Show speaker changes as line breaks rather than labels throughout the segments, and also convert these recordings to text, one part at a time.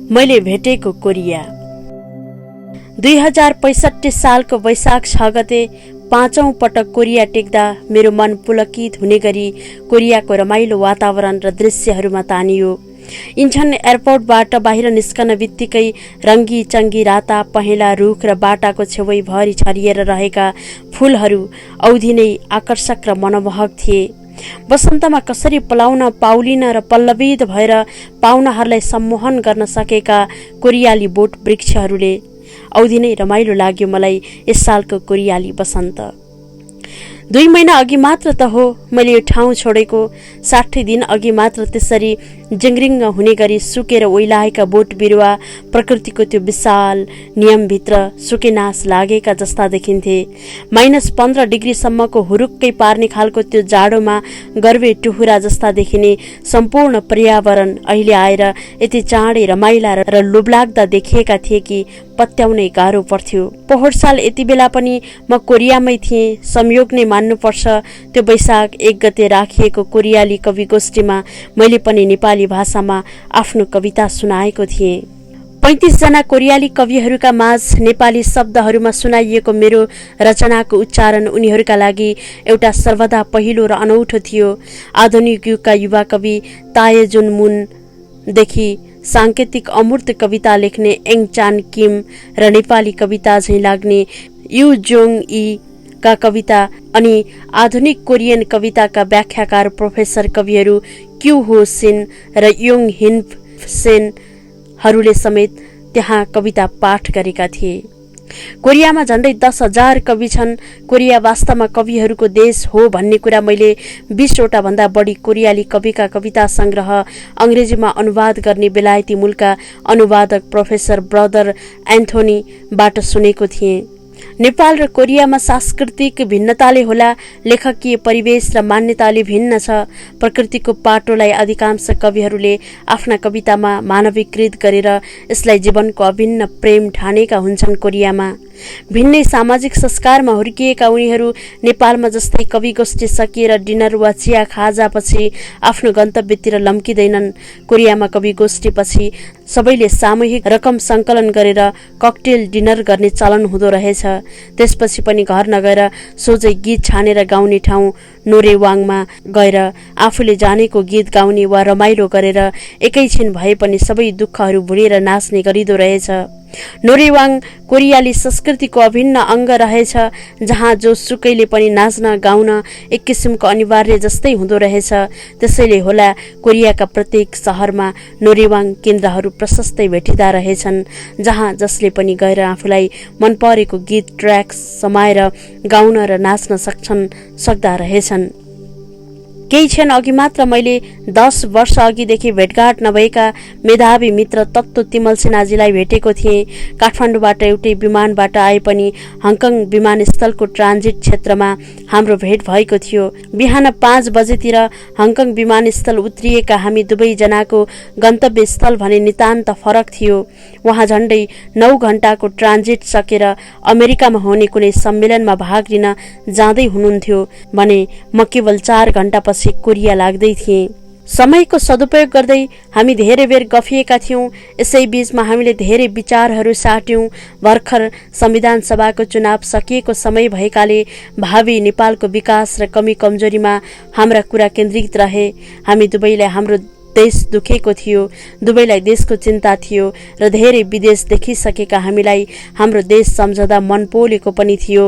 मैले भेटेको कोरिया। 2065 सालको वैशाख 6 गते 5औं पटक कोरिया टेक्दा मेरो मन पुलकित हुने गरी कोरियाको रमाइलो वातावरण र दृश्यहरूमा तानियो। इन्चन एयरपोर्टबाट बाहिर निस्कन बित्तिकै रङ्गी चङ्गी राता पहेँला रुख र बाटाको छेउैभरि छरिएर रहेका फूलहरू औधी नै आकर्षक र मनमोहक थिए। वसन्तमा कसरी पलाउन पाउलिन र पल्लवित भएर पाहुनाहरूलाई सम्मोहन गर्न सकेका कोरियाली बोट वृक्षहरूले औधी नै रमाइलो लाग्यो मलाई यस सालको कोरियाली वसन्त। 2 महिना अघि मात्र त हो मैले यो ठाउँ छोडेको। 60 दिन अघि मात्र त्यसरी जिङ्रिङ्ग हुने गरी सुकेर ओइलाएका बोट बिरुवा प्रकृतिको त्यो विशाल नियमभित्र सुकेनाश लागेका जस्ता देखिन्थे। -15 डिग्रीसम्मको हुरुक्कै पार्ने खालको त्यो जाडोमा गर्वे टुहुरा जस्ता देखिने सम्पूर्ण पर्यावरण अहिले आएर यति चाँडै रमाइला र लोभलाग्दा देखिएका थिए कि पत्याउनै गाह्रो पर्थ्यो। पोहोर साल यति बेला पनि म कोरियामै थिएँ। संयोग नै मान्नुपर्छ, त्यो वैशाख 1 गते राखिएको कोरियाली कवि गोष्ठीमा मैले पनि नेपाली भाषामा आफ्नो कविता सुनाएको थिएँ। 35 जना कोरियाली कविहरूका माझ नेपाली शब्दहरूमा सुनाइएको मेरो रचनाको उच्चारण उनीहरूका लागि एउटा सर्वदा पहिलो र अनौठो थियो। आधुनिक युगका युवा कवि ताए जुन मुनदेखि साङ्केतिक अमूर्त कविता लेख्ने एङ चान किम र नेपाली कविता झैँ लाग्ने यु जोङ ई का कविता अनि आधुनिक कोरियन कविताका व्याख्याकार प्रोफेसर कविहरू क्यु हो सिन र योङ हिन सेनहरूले समेत त्यहाँ कविता पाठ गरेका थिए। कोरियामा झन्डै 10,000 कवि छन्। कोरिया वास्तवमा कविहरूको देश हो भन्ने कुरा मैले 20वटा भन्दा बढी कोरियाली कविका कविता संग्रह अंग्रेजीमा अनुवाद गर्ने बेलायती मूलका अनुवादक प्रोफेसर ब्रदर एन्थोनीबाट सुनेको थिएँ। नेपाल र कोरियामा सांस्कृतिक भिन्नताले होला, लेखकीय परिवेश र मान्यताले भिन्न छ। प्रकृतिको पाटोलाई अधिकांश कविहरूले आफ्ना कवितामा मानवीकृत गरेर यसलाई जीवनको अभिन्न प्रेम ठानेका हुन्छन्। कोरियामा भिन्नै सामाजिक संस्कारमा हुर्किएका उनीहरू नेपालमा जस्तै कवि गोष्ठी सकिएर डिनर वा चिया खाजापछि आफ्नो गन्तव्यतिर लम्किँदैनन्। कोरियामा कवि गोष्ठीपछि सबैले सामूहिक रकम संकलन गरेर ककटेल डिनर गर्ने चलन हुँदो रहेछ। त्यसपछि पनि घर नगएर सोझै गीत छानेर गाउने ठाउँ नोरेवाङमा गएर आफूले जानेको गीत गाउने वा रमाइलो गरेर एकैछिन भए पनि सबै दुःखहरू भुलेर नाच्ने गरिदो रहेछ। नोरेवाङ कोरियाली संस्कृतिको अभिन्न अंग रहेछ, जहाँ जो सुकैले पनि नाच्न गाउन एक किसिमको अनिवार्य जस्तै हुँदो रहेछ। त्यसैले होला कोरियाका प्रत्येक शहरमा नोरेवाङ केन्द्रहरू प्रशस्तै भेटिँदा रहेछन्, जहाँ जसले पनि गएर आफूलाई मन परेको गीत ट्र्याक समाएर गाउन र नाच्न सक्दा रहेछन्। केही क्षण अघि मात्र मैले 10 वर्ष अघिदेखि भेटघाट नभएका मेधावी मित्र तत्तो तिमल सिन्हाजीलाई भेटेको थिएँ। काठमाडौँबाट एउटै विमानबाट आए पनि हङकङ विमानस्थलको ट्रान्जिट क्षेत्रमा हाम्रो भेट भएको थियो। बिहान 5 बजेतिर हङकङ विमानस्थल उत्रिएका हामी दुवैजनाको गन्तव्य स्थल भने नितान्त फरक थियो। उहाँ झन्डै 9 घण्टाको ट्रान्जिट सकेर अमेरिकामा हुने कुनै सम्मेलनमा भाग लिन जाँदै हुनुहुन्थ्यो भने म केवल 4 घण्टापछि कोरिया लाग्दै थिएँ। समयको सदुपयोग गर्दै हामी धेरै बेर गफिएका थियौं। यसै बीचमा हामीले धेरै विचारहरू साट्यौं। भर्खर संविधान सभाको चुनाव सकिएको समय भएकाले भावी नेपालको विकास र कमी कमजोरीमा हाम्रा कुरा केन्द्रित रहे। हामी दुवैलाई हाम्रो देश दुखेको थियो, दुवैलाई देशको चिन्ता थियो र धेरै विदेश देखिसकेका हामीलाई हाम्रो देश सम्झदा मन पोलेको पनि थियो।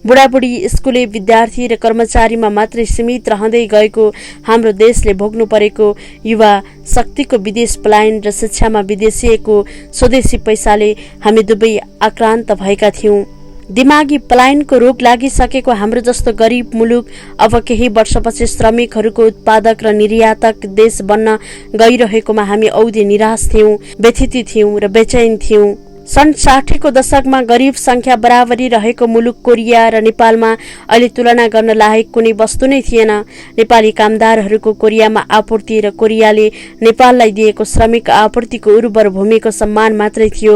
बुढाबुढी स्कुले विद्यार्थी र कर्मचारीमा मात्रै सीमित रहँदै गएको हाम्रो देशले भोग्नु परेको युवा शक्तिको विदेश पलायन र शिक्षामा विदेशिएको स्वदेशी पैसाले हामी दुवै आक्रान्त भएका थियौं। दिमागी पलायनको रोग लागिसकेको हाम्रो जस्तो गरिब मुलुक अब केही वर्षपछि श्रमिकहरूको उत्पादक र निर्यातक देश बन्न गइरहेकोमा हामी औधी निराश थियौं, व्यथित थियौं र बेचैन थियौं। सन् 60 को दशकमा गरिब संख्या बराबरी रहेको मुलुक कोरिया र नेपालमा अहिले तुलना गर्न लायक कुनै वस्तु नै थिएन। नेपाली कामदारहरूको कोरियामा आपूर्ति र कोरियाले नेपाललाई दिएको श्रमिक आपूर्तिको उर्वर भूमिको सम्मान मात्रै थियो।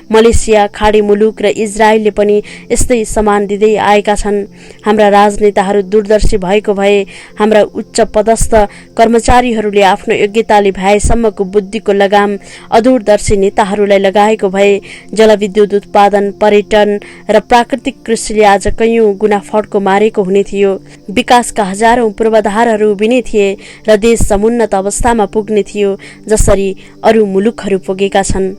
मलेसिया, खाडी मुलुक र इजरायलले पनि यस्तै सम्मान दिँदै आएका छन्। हाम्रा राजनेताहरू दूरदर्शी भएको भए हाम्रा उच्च पदस्थ कर्मचारीहरूले आफ्नो योग्यताले भ्याएसम्मको बुद्धिको लगाम अदूरदर्शी नेताहरूलाई लगाएको भए जलविद्युत उत्पादन, पर्यटन र प्राकृतिक कृषिले आज कैयौं गुणा फड्को मारेको हुने थियो। विकासका हजारौं पूर्वाधारहरू उभिने थिए र देश समुन्नत अवस्थामा पुग्ने थियो जसरी अरू मुलुकहरू पुगेका छन्।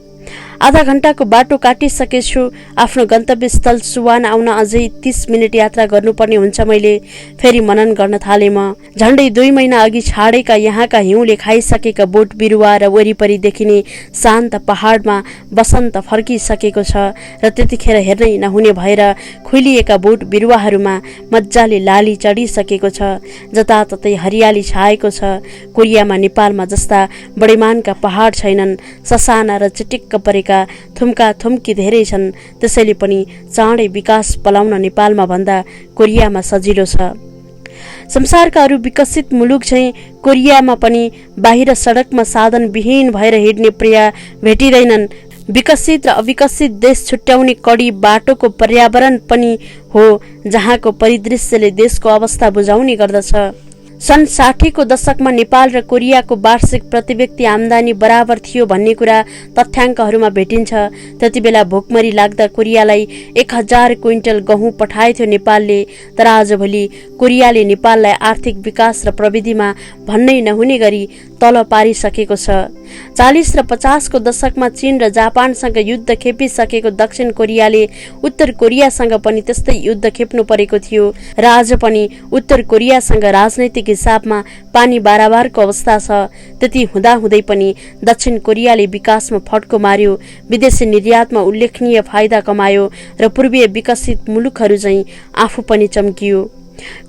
आधा घण्टाको बाटो काटिसकेछु। आफ्नो गन्तव्य स्थल सुवान आउन अझै 30 मिनट यात्रा गर्नुपर्ने हुन्छ। मैले फेरि मनन गर्न थाले। म झण्डै 2 महिना अघि छाडेका यहाँका हिउँले खाइसकेका बोट बिरुवा र वरिपरि देखिने शान्त पहाडमा बसन्त फर्किसकेको छ र त्यतिखेर हेर्नै नहुने भएर खुलिएका बोट बिरुवाहरूमा मज्जाले लाली चढिसकेको छ। जताततै हरियाली छाएको छ। कोरियामा नेपालमा जस्ता बडेमानका पहाड छैनन्। ससाना र चिटिक्क परेका थुम्का थुम्की धेरै छन्। त्यसैले पनि चाँडै विकास पलाउन नेपालमा भन्दा कोरियामा सजिलो छ। संसारका अरू विकसित मुलुक चाहिँ कोरियामा पनि बाहिर सडकमा साधन विहीन भएर हिँड्ने पर्या भेटिँदैनन्। विकसित र अविकसित देश छुट्याउने कडी बाटोको पर्यावरण पनि हो जहाँको परिदृश्यले देशको अवस्था बुझाउने गर्दछ। सन् 60 को दशकमा नेपाल र कोरियाको वार्षिक प्रतिव्यक्ति आम्दानी बराबर थियो भन्ने कुरा तथ्याङ्कहरूमा भेटिन्छ। त्यतिबेला भोकमरी लाग्दा कोरियालाई 1000 क्विन्टल गहुँ पठाएथ्यो नेपालले। तर आजभोलि कोरियाले नेपाललाई आर्थिक विकास र प्रविधिमा भन्नै नहुने गरी तल पारिसकेको छ। 40 र 50 को दशकमा चीन र जापानसँग युद्ध खेपिसकेको दक्षिण कोरियाले उत्तर कोरियासँग पनि त्यस्तै युद्ध खेप्नु परेको थियो र आज पनि उत्तर कोरियासँग राजनैतिक हिसाबमा पानी बाराबारको अवस्था छ। त्यति हुँदाहुँदै पनि दक्षिण कोरियाले विकासमा फड्को मार्यो, विदेशी निर्यातमा उल्लेखनीय फाइदा कमायो र पूर्वीय विकसित मुलुकहरू चाहिँ आफू पनि चम्कियो।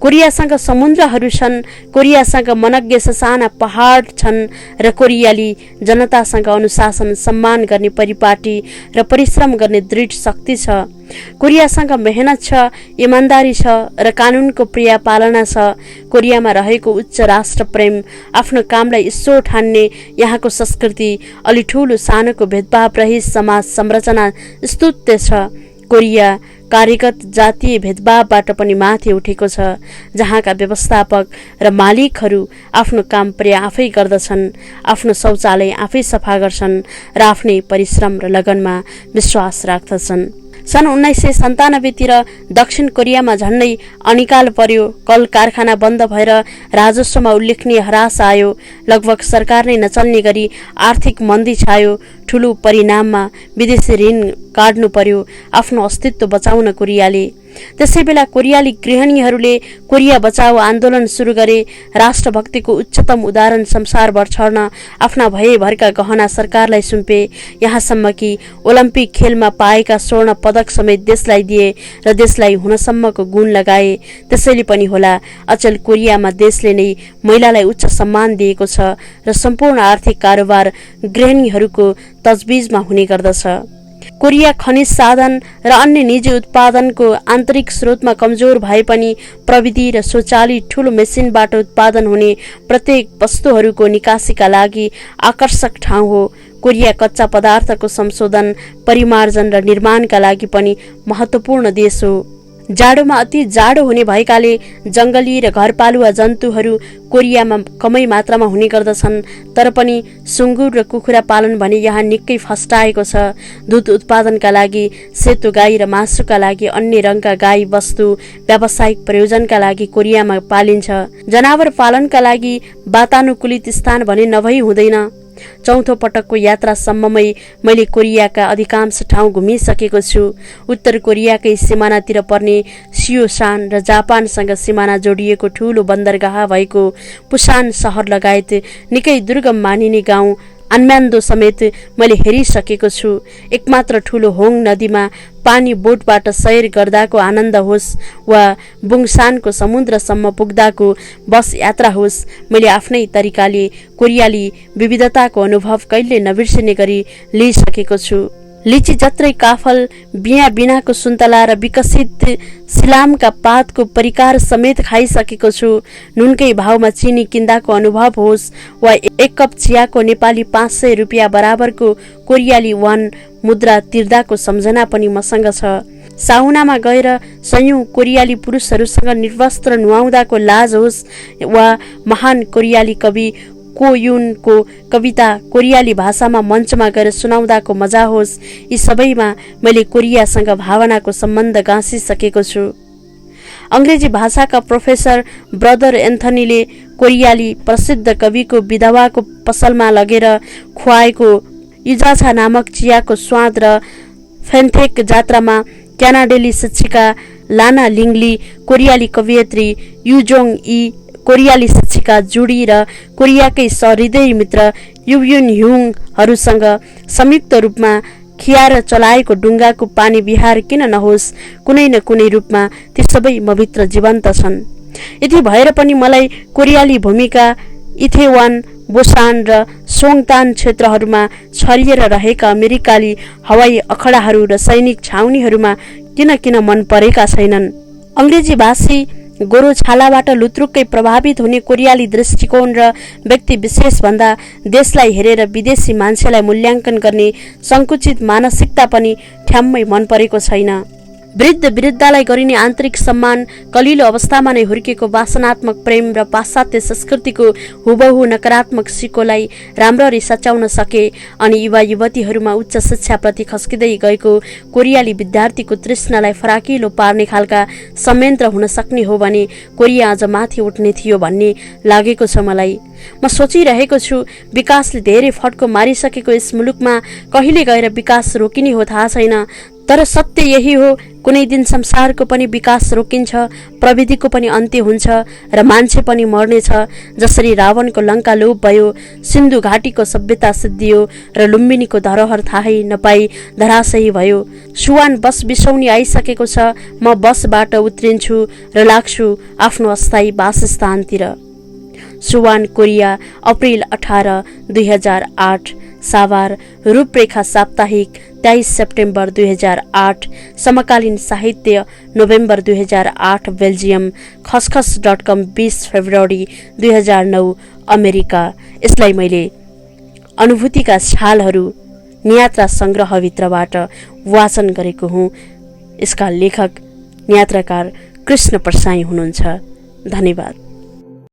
कोरियासँग समुद्रहरू छन्, कोरियासँग मनग्य ससाना पहाड छन् र कोरियाली जनतासँग अनुशासन, सम्मान गर्ने परिपाटी र परिश्रम गर्ने दृढ शक्ति छ। कोरियासँग मेहनत छ, इमान्दारी छ र कानुनको प्रिय पालना छ। कोरियामा रहेको उच्च राष्ट्र प्रेम, आफ्नो कामलाई ईश्वर ठान्ने यहाँको संस्कृति, अलि ठूलो सानोको भेदभाव रहित समाज संरचना स्तुत्य छ। कोरिया कार्यगत जातीय भेदभावबाट पनि माथि उठेको छ, जहाँका व्यवस्थापक र मालिकहरू आफ्नो काम पर्या आफै गर्दछन्, आफ्नो शौचालय आफै सफा गर्छन् र आफ्नै परिश्रम र लगनमा विश्वास राख्दछन्। सन् 1997 तिर दक्षिण कोरियामा झण्डै अनिकाल पर्यो। कल कारखाना बन्द भएर राजस्वमा उल्लेखनीय ह्रास आयो। लगभग सरकार नै नचल्ने गरी आर्थिक मन्दी छायो। ठूलो परिणाममा विदेशी ऋण काट्नु पर्यो आफ्नो अस्तित्व बचाउन कोरियाले। त्यसैबेला कोरियाली गृहिणीहरूले कोरिया बचाओ आन्दोलन सुरु गरे। राष्ट्रभक्तिको उच्चतम उदाहरण संसारभर छर्न आफ्ना भएभरका गहना सरकारलाई सुम्पे। यहाँसम्म कि ओलम्पिक खेलमा पाएका स्वर्ण पदक समेत देशलाई दिए र देशलाई हुनसम्मको गुण लगाए। त्यसैले पनि होला अचेल कोरियामा देशले नै महिलालाई उच्च सम्मान दिएको छ र सम्पूर्ण आर्थिक कारोबार गृहिणीहरूको तजबिजमा हुने गर्दछ। कोरिया खनिज साधन र अन्य निजी उत्पादनको आन्तरिक स्रोतमा कमजोर भए पनि प्रविधि र स्वचालित ठूलो मेसिनबाट उत्पादन हुने प्रत्येक वस्तुहरूको निकासीका लागि आकर्षक ठाउँ हो। कोरिया कच्चा पदार्थको संशोधन, परिमार्जन र निर्माणका लागि पनि महत्त्वपूर्ण देश हो। जाडोमा अति जाडो हुने भएकाले जंगली र घरपालुवा जन्तुहरू कोरियामा कमै मात्रामा हुने गर्दछन्। तर पनि सुँगुर र कुखुरा पालन भने यहाँ निकै फस्टाएको छ। दूध उत्पादनका लागि सेतो गाई र मासुका लागि अन्य रङका गाई वस्तु व्यावसायिक प्रयोजनका लागि कोरियामा पालिन्छ। जनावर पालनका लागि वातानुकूलित स्थान भने नभई हुँदैन। चौथो पटकको यात्रासम्ममै मैले कोरियाका अधिकांश ठाउँ घुमिसकेको छु। उत्तर कोरियाकै सिमानातिर पर्ने सियोसान र जापानसँग सिमाना जोडिएको ठूलो बन्दरगाह भएको पुसान सहर लगायत निकै दुर्गम मानिने गाउँ अन्म्यान्दो समेत मैले हेरिसकेको छु। एकमात्र ठूलो होङ नदीमा पानी बोटबाट सैर गर्दाको आनन्द होस् वा बुङसानको समुद्रसम्म पुग्दाको बस यात्रा होस्, मैले आफ्नै तरिकाले कोरियाली विविधताको अनुभव कहिले नबिर्सिने गरी लिइसकेको छु। लिची जत्रै काफल, बिया बिनाको सुन्तला र विकसित सिलामका पातको परिकार समेत खाइसकेको छु। नुनकै भावमा चिनी किन्दाको अनुभव होस् वा एक कप चियाको नेपाली 500 रुपियाँ बराबरको कोरियाली वान मुद्रा तिर्दाको सम्झना पनि मसँग छ। साउनामा गएर सयौं कोरियाली पुरुषहरूसँग निर्वस्त्र नुहाउँदाको लाज होस् वा महान कोरियाली कवि को युनको कविता कोरियाली भाषामा मञ्चमा गएर सुनाउँदाको मजा होस्, यी सबैमा मैले कोरियासँग भावनाको सम्बन्ध गाँसिसकेको छु। अंग्रेजी भाषाका प्रोफेसर ब्रदर एन्थनीले कोरियाली प्रसिद्ध कविको विधवाको पसलमा लगेर खुवाएको युजाछा नामक चियाको स्वाद र फेन्थेक जात्रामा क्यानाडेली शिक्षिका लाना लिङली, कोरियाली कवयित्री युजोङ ई, कोरियाली शिक्षिका जुडी र कोरियाकै सहृदय मित्र युयुन ह्युङहरूसँग संयुक्त रूपमा खियाएर चलाएको डुङ्गाको पानी विहार किन नहोस्, कुनै न कुनै रूपमा ती सबै मभित्र जीवन्त छन्। यति भएर पनि मलाई कोरियाली भूमिका इथेवान, बोसान र सोङतान क्षेत्रहरूमा छरिएर रहेका अमेरिकाली हवाई अखडाहरू र सैनिक छाउनीहरूमा किन मन परेका छैनन्। अंग्रेजी भाषी गोरो छालाबाट लुत्रुक्कै प्रभावित हुने कोरियाली दृष्टिकोण र व्यक्ति विशेष भन्दा देशलाई हेरेर विदेशी मान्छेलाई मूल्याङ्कन गर्ने संकुचित मानसिकता पनि ठ्याम्मै मन परेको छैन। वृद्ध वृद्धालाई गरिने आन्तरिक सम्मान, कलिलो अवस्थामा नै हुर्केको वासनात्मक प्रेम र पाश्चात्य संस्कृतिको हुबहु नकारात्मक सिकोलाई राम्ररी सच्याउन सके अनि युवा युवतीहरूमा उच्च शिक्षाप्रति खस्किँदै गएको कोरियाली विद्यार्थीको तृष्णालाई फराकिलो पार्ने खालका संयन्त्र हुन सक्ने हो भने कोरिया अझ माथि उठ्ने थियो भन्ने लागेको छ मलाई। म सोचिरहेको छु, विकासले धेरै फड्को मारिसकेको यस मुलुकमा कहिले गएर विकास रोकिने हो थाहा छैन, तर सत्य यही हो, कुनै दिन संसारको पनि विकास रोकिन्छ, प्रविधिको पनि अन्त्य हुन्छ र मान्छे पनि मर्नेछ। जसरी रावणको लङ्का लोप भयो, सिन्धु घाटीको सभ्यता सिद्धियो र लुम्बिनीको धरोहर थाहै नपाई धराशयी भयो। सुवान बस बिसौनी आइसकेको छ, म बसबाट उत्रिन्छु र लाग्छु आफ्नो अस्थायी वासस्थानतिर। सुवान, कोरिया, अप्रिल 18, 2008। साभार, रूपरेखा साप्ताहिक 23 सेप्टेम्बर 2008। समकालीन साहित्य, नोभेम्बर 2008। बेल्जियम, खसखस.com 20 फेब्रुअरी 2009। अमेरिका। यसलाई मैले अनुभूतिका छालहरू नियात्रा सङ्ग्रहभित्रबाट वाचन गरेको हुँ। यसका लेखक नियात्राकार कृष्ण प्रसाई हुनुहुन्छ। धन्यवाद।